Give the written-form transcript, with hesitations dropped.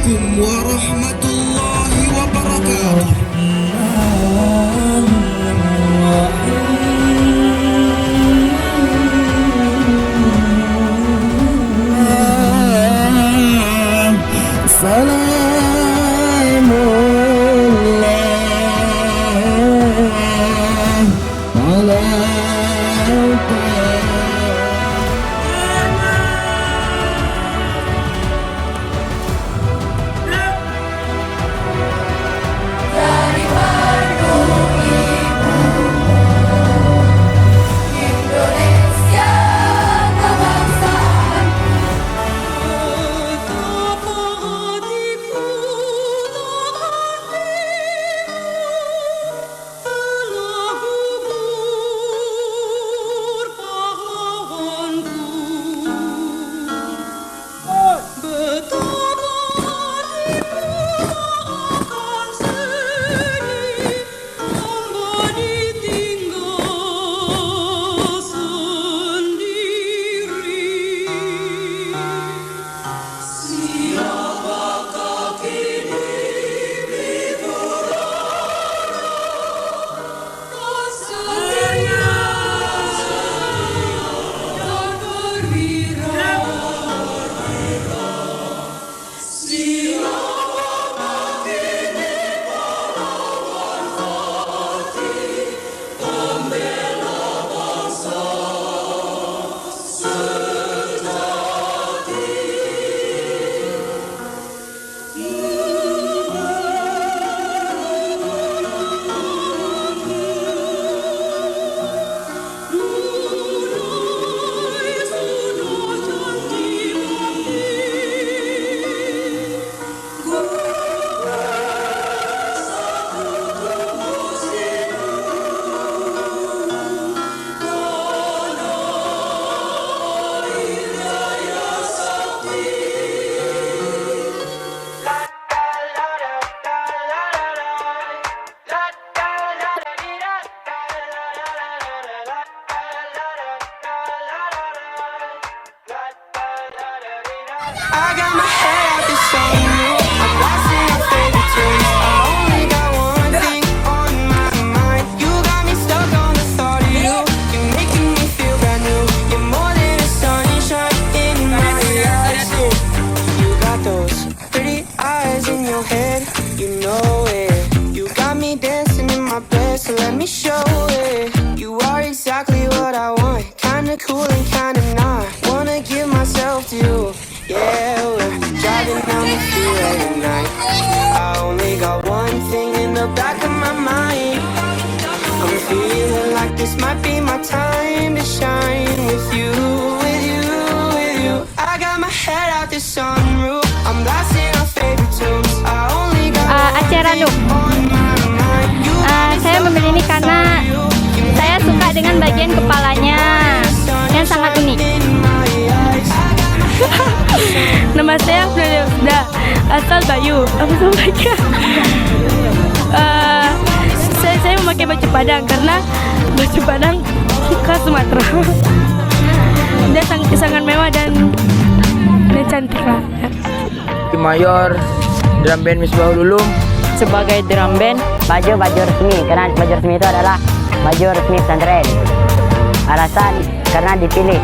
Assalamualaikum warahmatullahi wabarakatuh. I got my head out the sunroof. I'm blasting your favorite tunes. I only got one thing on my mind. You got me stuck on the thought of you. You're making me feel brand new. You're more than a sunshine in my eyes. You got those pretty eyes in your head. You know it. You got me dancing in my bed, so let me show it. You are exactly what I want. Kinda cool and kinda not. Wanna give myself to you. Yeah, we're driving down the freeway tonight. I only got one thing in the back of my mind. I'm feeling like this might be my time to shine with you, with you, with you. I got my head out the sunroof. I'm blasting our favorite tunes. I only got Acara Nuk. Saya memilih ini karena saya suka dengan bagian kepalanya yang sangat unik. Nama saya sudah asal Bayu. Apa namanya? Saya memakai baju Padang karena baju Padang khas Sumatera. Dia sangat mewah dan cantik lah. Mayor drum band Misbahul Ulum. Sebagai drum band, baju resmi, karena baju resmi itu adalah baju resmi pesantren. Alasan karena dipilih